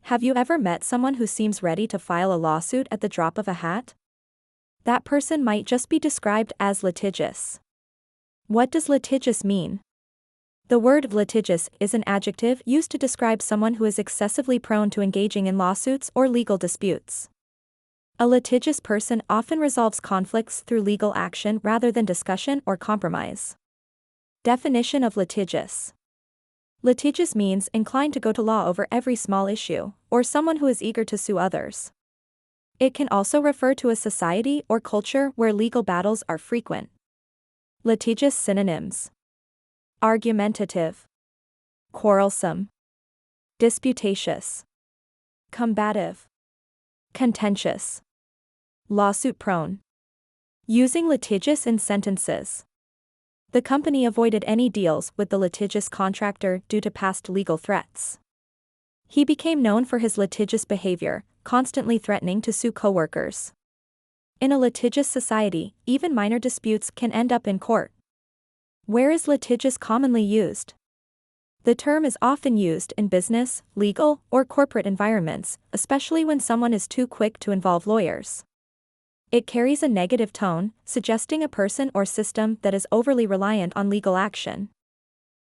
Have you ever met someone who seems ready to file a lawsuit at the drop of a hat? That person might just be described as litigious. What does litigious mean? The word litigious is an adjective used to describe someone who is excessively prone to engaging in lawsuits or legal disputes. A litigious person often resolves conflicts through legal action rather than discussion or compromise. Definition of litigious. Litigious means inclined to go to law over every small issue, or someone who is eager to sue others. It can also refer to a society or culture where legal battles are frequent. Litigious synonyms: argumentative, quarrelsome, disputatious, combative, contentious, lawsuit-prone. Using litigious in sentences. The company avoided any deals with the litigious contractor due to past legal threats. He became known for his litigious behavior, constantly threatening to sue coworkers. In a litigious society, even minor disputes can end up in court. Where is litigious commonly used? The term is often used in business, legal, or corporate environments, especially when someone is too quick to involve lawyers. It carries a negative tone, suggesting a person or system that is overly reliant on legal action.